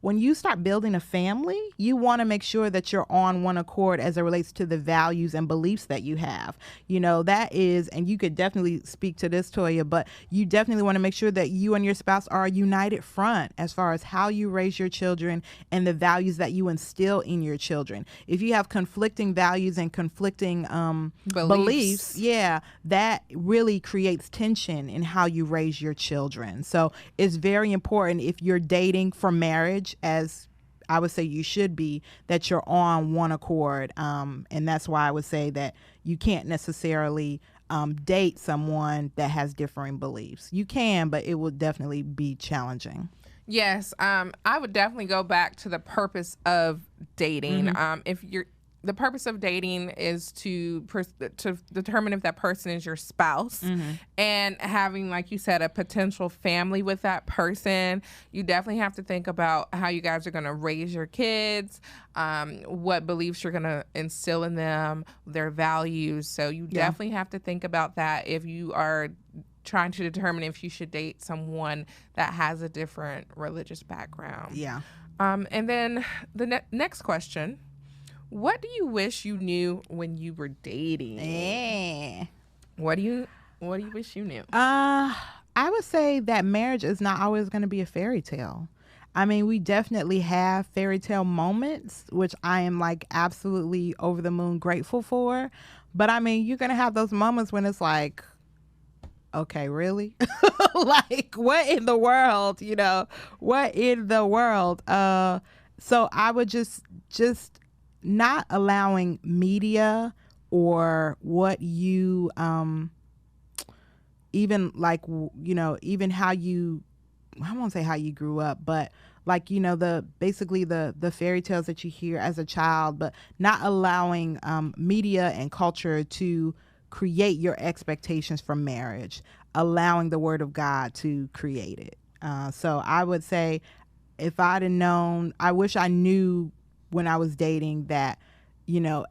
when you start building a family, you want to make sure that you're on one accord as it relates to the values and beliefs that you have. That is, and you could definitely speak to this, Toya, but you definitely want to make sure that you and your spouse are a united front as far as how you raise your children and the values that you instill in your children. If you have conflicting values and conflicting beliefs, that really creates tension in how you raise your children. So it's very important, if you're dating for marriage, as I would say you should be, that you're on one accord. And that's why I would say that you can't necessarily date someone that has differing beliefs. You can, but it will definitely be challenging. Yes, I would definitely go back to the purpose of dating. The purpose of dating is to determine if that person is your spouse, and having, like you said, a potential family with that person. You definitely have to think about how you guys are going to raise your kids, what beliefs you're going to instill in them, their values. So you definitely have to think about that if you are trying to determine if you should date someone that has a different religious background. Yeah. And then the next question: what do you wish you knew when you were dating? What do you wish you knew? I would say that marriage is not always going to be a fairy tale. I mean, we definitely have fairy tale moments, which I am like absolutely over the moon grateful for. But I mean, you're going to have those moments when it's like, okay, really? Like, what in the world, what in the world? So I would just not allowing media or what you, even like, even how you, I won't say how you grew up, but like, basically the fairy tales that you hear as a child, but not allowing media and culture to create your expectations from marriage, allowing the word of God to create it. So I would say, if I'd have known, I wish I knew when I was dating that,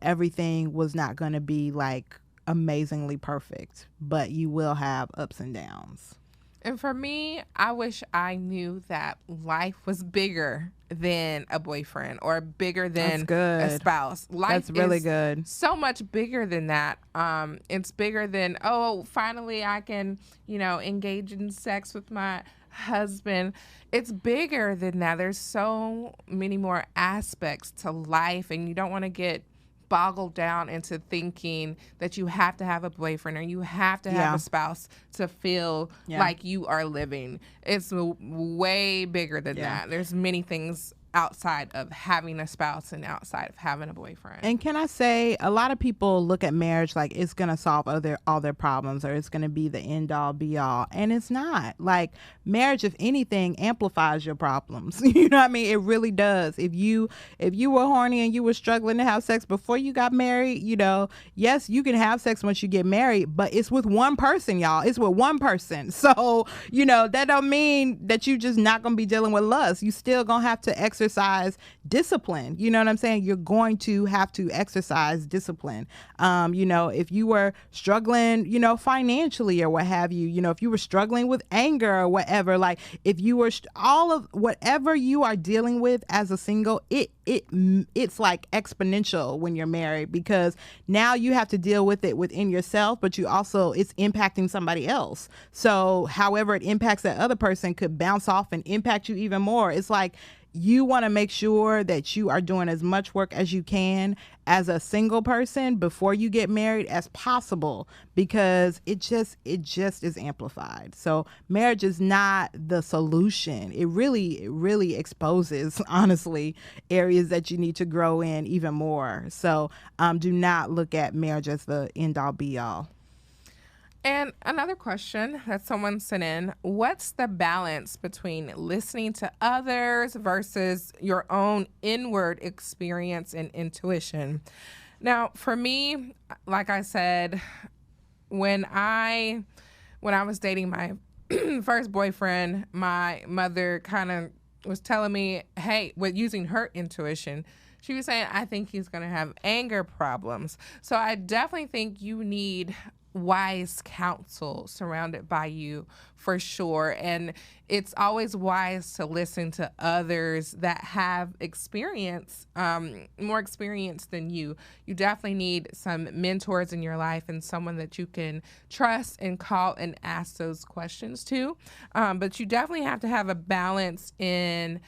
everything was not going to be like amazingly perfect, but you will have ups and downs. And for me, I wish I knew that life was bigger than a boyfriend or bigger than a spouse. Life That's really is good. So much bigger than that. It's bigger than, finally I can, engage in sex with my husband. It's bigger than that. There's so many more aspects to life, and you don't want to get boggled down into thinking that you have to have a boyfriend or you have to have a spouse to feel like you are living. It's way bigger than that. There's many things outside of having a spouse and outside of having a boyfriend. And can I say, a lot of people look at marriage like it's going to solve all their problems, or it's going to be the end all be all. And it's not. Like, marriage, if anything, amplifies your problems. You know what I mean? It really does. If you were horny and you were struggling to have sex before you got married, yes, you can have sex once you get married, but it's with one person, y'all. It's with one person. So, that don't mean that you just not going to be dealing with lust. You still going to have to exercise discipline. You know what I'm saying? You're going to have to exercise discipline. If you were struggling, financially or what have you, if you were struggling with anger or whatever, like if you were all of whatever you are dealing with as a single, it's like exponential when you're married, because now you have to deal with it within yourself, but it's impacting somebody else. So however it impacts that other person could bounce off and impact you even more. It's like, you want to make sure that you are doing as much work as you can as a single person before you get married as possible, because it just is amplified. So marriage is not the solution. It really exposes, honestly, areas that you need to grow in even more. So do not look at marriage as the end all be all. And another question that someone sent in: what's the balance between listening to others versus your own inward experience and intuition? Now, for me, like I said, when I was dating my first boyfriend, my mother kind of was telling me, hey, with using her intuition, she was saying, I think he's going to have anger problems. So I definitely think you need wise counsel surrounded by you for sure. And it's always wise to listen to others that have experience, more experience than you. You definitely need some mentors in your life and someone that you can trust and call and ask those questions to. But you definitely have to have a balance in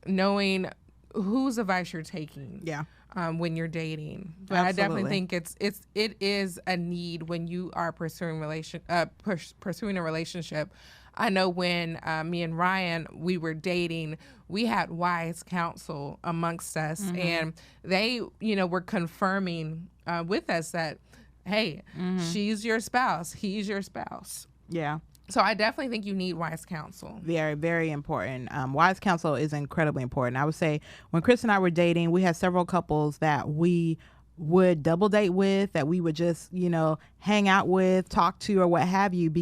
knowing whose advice you're taking. Yeah. When you're dating, but Absolutely. I definitely think it is a need when you are pursuing a relationship. I know when me and Ryan, we were dating, we had wise counsel amongst us, and they, were confirming with us that, hey, she's your spouse, he's your spouse. Yeah. So I definitely think you need wise counsel. Very, very important. Wise counsel is incredibly important. I would say when Chris and I were dating, we had several couples that we would double date with, that we would just, hang out with, talk to, or what have you,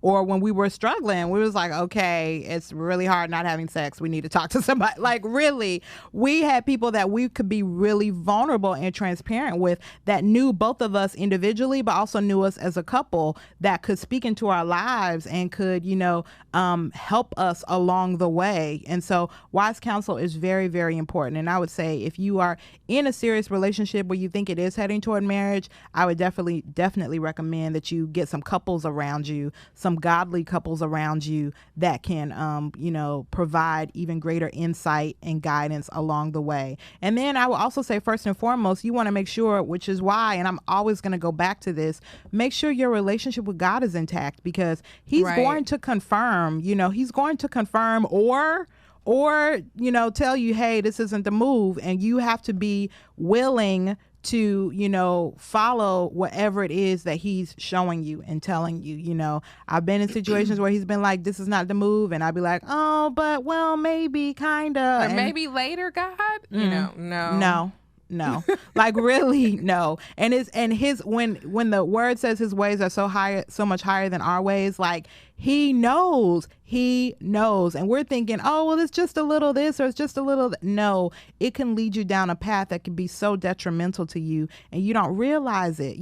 or when we were struggling, we was like, okay, it's really hard not having sex. We need to talk to somebody. Like, really, we had people that we could be really vulnerable and transparent with, that knew both of us individually, but also knew us as a couple, that could speak into our lives and could, help us along the way. And so wise counsel is very, very important. And I would say if you are in a serious relationship where you think it is heading toward marriage, I would definitely recommend that you get some couples around you, some godly couples around you that can, provide even greater insight and guidance along the way. And then I will also say, first and foremost, you want to make sure, which is why, and I'm always going to go back to this, make sure your relationship with God is intact, because he's going to confirm, or tell you, hey, this isn't the move, and you have to be willing to follow whatever it is that he's showing you and telling you. I've been in situations where he's been like, this is not the move, and I'd be like, oh, but well, maybe kinda, or maybe later, God. No, like, really, no. And when the word says his ways are so much higher than our ways, like, he knows, and we're thinking, oh, well, it's just a little this, or it's just a little no, it can lead you down a path that can be so detrimental to you, and you don't realize it.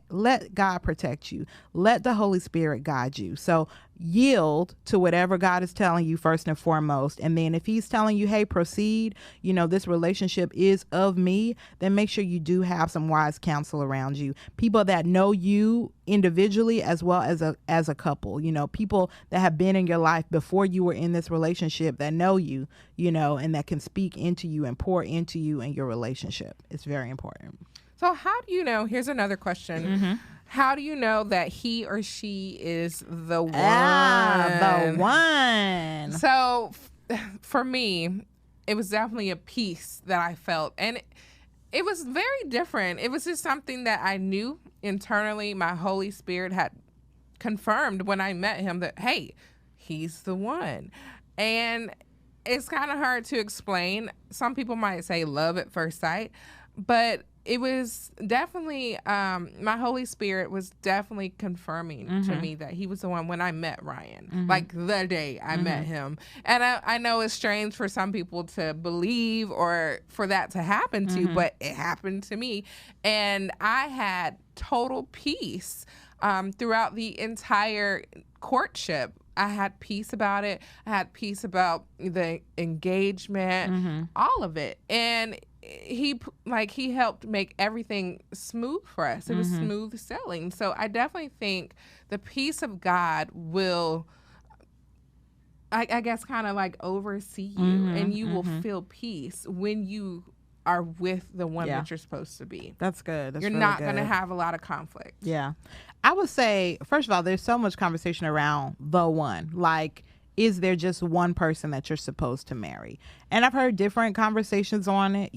Let God protect you, let the Holy Spirit guide you. So yield to whatever God is telling you first and foremost. And then if he's telling you, hey, proceed, this relationship is of me, then make sure you do have some wise counsel around you, people that know you individually as well as a couple, people that have been in your life before you were in this relationship, that know you, and that can speak into you and pour into you and your relationship. It's very important. So how do you know, here's another question. How do you know that he or she is the one? The one. So for me, it was definitely a peace that I felt. And it was very different. It was just something that I knew internally. My Holy Spirit had confirmed when I met him that, hey, he's the one. And it's kind of hard to explain. Some people might say love at first sight, but it was definitely, my Holy Spirit was definitely confirming to me that he was the one when I met Ryan, like the day I met him. And I know it's strange for some people to believe or for that to happen to, but it happened to me. And I had total peace throughout the entire courtship. I had peace about it. I had peace about the engagement, all of it. And he helped make everything smooth for us. It was smooth sailing. So I definitely think the peace of God will, I guess, kind of like oversee you, and you will feel peace when you are with the one that you're supposed to be. That's good. That's you're really not good. going to have a lot of conflict. Yeah. I would say, first of all, there's so much conversation around the one. Like, is there just one person that you're supposed to marry? And I've heard different conversations on it.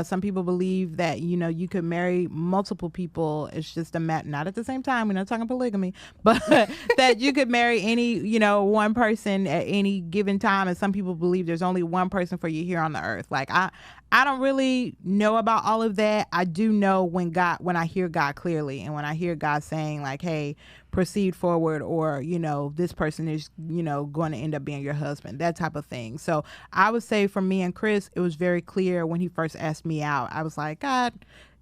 Some people believe that, you could marry multiple people. It's just not at the same time. We're not talking polygamy, but that you could marry any, one person at any given time. And some people believe there's only one person for you here on the earth. Like, I don't really know about all of that. I do know when I hear God clearly, and when I hear God saying, like, hey, proceed forward, or, this person is, going to end up being your husband, that type of thing. So I would say for me and Chris, it was very clear when he first asked me out. I was like, God,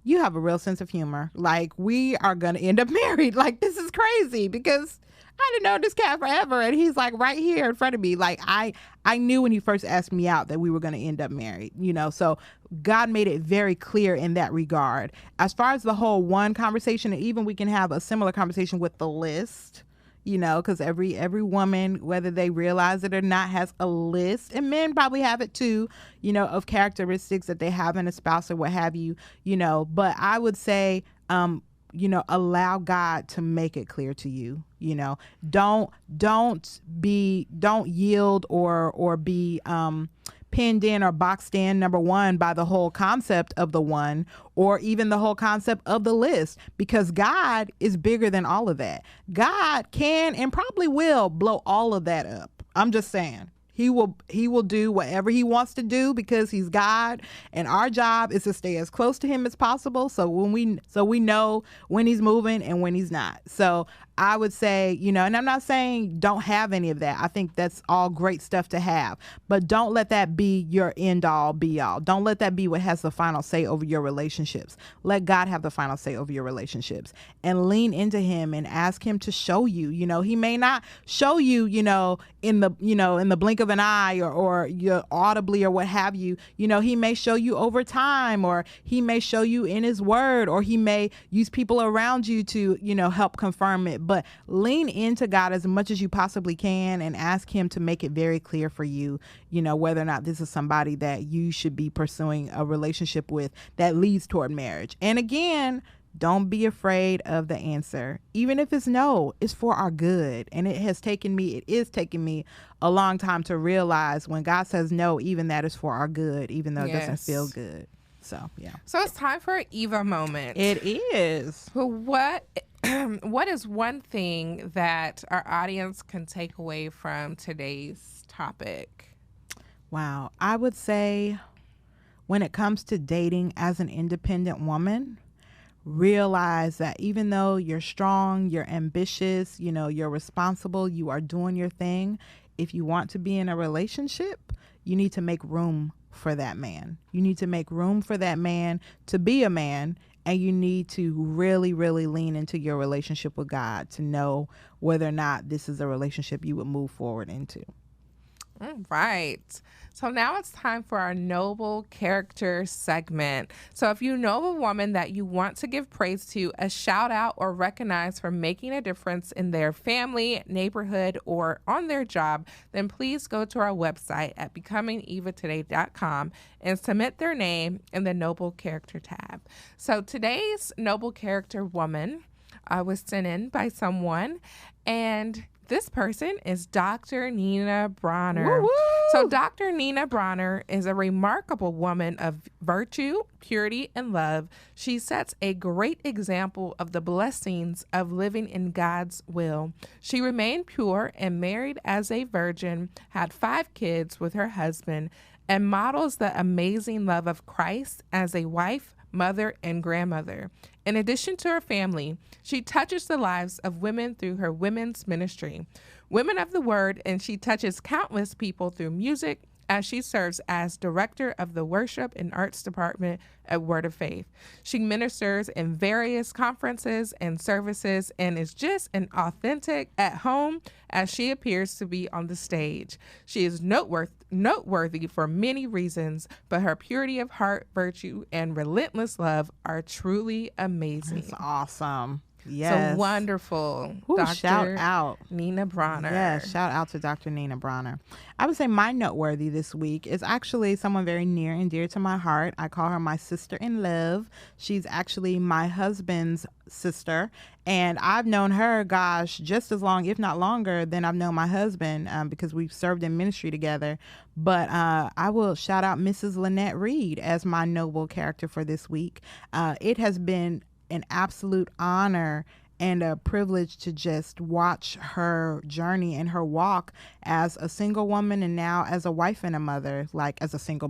you have a real sense of humor. Like, we are going to end up married. Like, this is crazy because I didn't know this cat forever. And he's like right here in front of me. Like, I knew when he first asked me out that we were going to end up married, so God made it very clear in that regard. As far as the whole one conversation, and even we can have a similar conversation with the list, because every woman, whether they realize it or not, has a list, and men probably have it too, of characteristics that they have in a spouse or what have you, but I would say, allow God to make it clear to you. Don't yield or be pinned in or boxed in, number one, by the whole concept of the one, or even the whole concept of the list, because God is bigger than all of that. God can and probably will blow all of that up. I'm just saying. He will do whatever he wants to do because he's God, and our job is to stay as close to him as possible. So we know when he's moving and when he's not. So I would say, and I'm not saying don't have any of that. I think that's all great stuff to have, but don't let that be your end all be all. Don't let that be what has the final say over your relationships. Let God have the final say over your relationships, and lean into him and ask him to show you. He may not show you, in the blink of an eye or audibly or what have you. He may show you over time, or he may show you in his word, or he may use people around you to, help confirm it. But lean into God as much as you possibly can and ask him to make it very clear for you, whether or not this is somebody that you should be pursuing a relationship with that leads toward marriage. And again, don't be afraid of the answer. Even if it's no, it's for our good. And it is taking me a long time to realize when God says no, even that is for our good, even though it doesn't feel good. So, yeah. So it's time for an Eva moment. It is. What is one thing that our audience can take away from today's topic? Wow. I would say when it comes to dating as an independent woman, realize that even though you're strong, you're ambitious, you're responsible, you are doing your thing, if you want to be in a relationship, you need to make room for that man. You need to make room for that man to be a man, and you need to really, really lean into your relationship with God to know whether or not this is a relationship you would move forward into. All right. So now it's time for our Noble Character segment. So if you know a woman that you want to give praise to, a shout out, or recognize for making a difference in their family, neighborhood, or on their job, then please go to our website at becomingevatoday.com and submit their name in the Noble Character tab. So today's Noble Character woman was sent in by someone, and this person is Dr. Nina Bronner. Woo-woo! So Dr. Nina Bronner is a remarkable woman of virtue, purity, and love. She sets a great example of the blessings of living in God's will. She remained pure and married as a virgin, had 5 kids with her husband, and models the amazing love of Christ as a wife, mother, and grandmother. In addition to her family, she touches the lives of women through her women's ministry, Women of the Word, and she touches countless people through music as she serves as director of the worship and arts department at Word of Faith. She ministers in various conferences and services and is just an authentic at home as she appears to be on the stage. She is noteworthy for many reasons, but her purity of heart, virtue, and relentless love are truly amazing. That's awesome. Yes. So wonderful. Ooh, Dr. shout out. Nina Bronner. Yeah, shout out to Dr. Nina Bronner. I would say my noteworthy this week is actually someone very near and dear to my heart. I call her my sister in love. She's actually my husband's sister, and I've known her, just as long, if not longer, than I've known my husband because we've served in ministry together. But I will shout out Mrs. Lynette Reed as my noble character for this week. It has been an absolute honor and a privilege to just watch her journey and her walk as a single woman, and now as a wife and a mother, as a single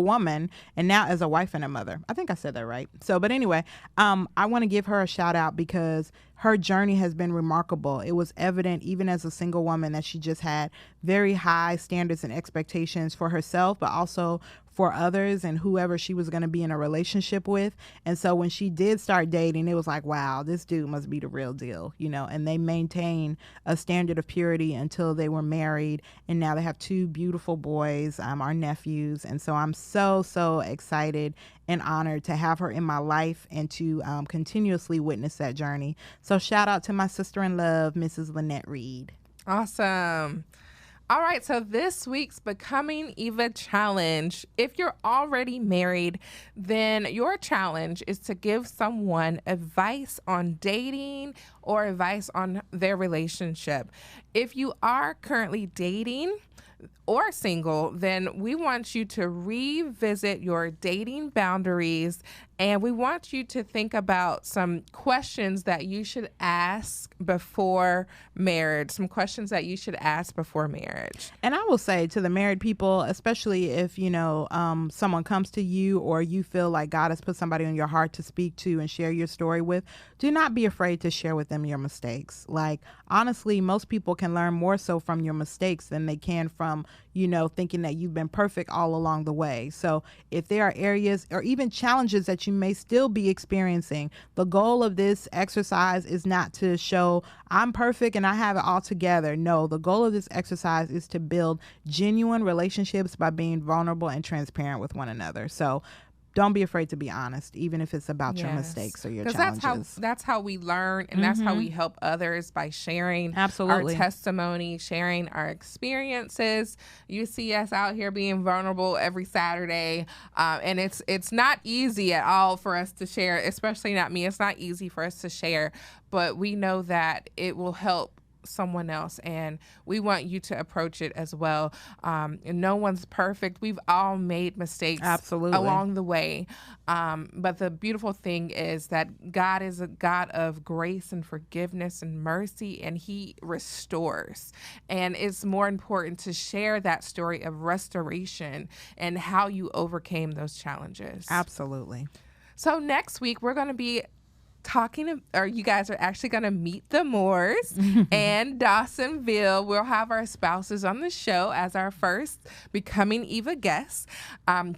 woman, and now as a wife and a mother. I think I said that right. So, but anyway, I want to give her a shout out because her journey has been remarkable. It was evident even as a single woman that she just had very high standards and expectations for herself, but also for others and whoever she was going to be in a relationship with. And so when she did start dating, it was like, wow, this dude must be the real deal, you know, and they maintained a standard of purity until they were married. And now they have two beautiful boys, our nephews. And so I'm so excited and honored to have her in my life and to continuously witness that journey. So shout out to my sister in love, Mrs. Lynette Reed. Awesome. All right, so this week's Becoming Eva challenge. If you're already married, then your challenge is to give someone advice on dating or advice on their relationship. If you are currently dating or single, then we want you to revisit your dating boundaries, and we want you to think about some questions that you should ask before marriage, And I will say to the married people, especially if, you know, someone comes to you or you feel like God has put somebody on your heart to speak to and share your story with, do not be afraid to share with them your mistakes. Like, honestly, most people can learn more so from your mistakes than they can from, you know, thinking that you've been perfect all along the way. So if there are areas or even challenges that you may still be experiencing, the goal of this exercise is not to show I'm perfect and I have it all together. No, the goal of this exercise is to build genuine relationships by being vulnerable and transparent with one another. So don't be afraid to be honest, even if it's about your mistakes or your challenges. That's how we learn, and that's how we help others, by sharing Absolutely. our testimony, sharing our experiences. You see us out here being vulnerable every Saturday, and it's not easy at all for us to share, especially not me. It's not easy for us to share, but we know that it will help someone else, and we want you to approach it as well. No one's perfect. We've all made mistakes along the way, but the beautiful thing is that God is a God of grace and forgiveness and mercy, and he restores. And it's more important to share that story of restoration and how you overcame those challenges. Absolutely. So next week we're going to be you guys are actually going to meet the Moores and Dawsonville. We'll have our spouses on the show as our first Becoming Eva guests.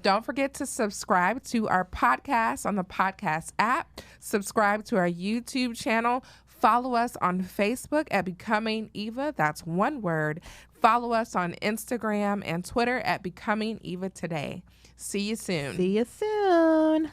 Don't forget to subscribe to our podcast on the podcast app. Subscribe to our YouTube channel. Follow us on Facebook at Becoming Eva. That's one word. Follow us on Instagram and Twitter at Becoming Eva Today. See you soon. See you soon.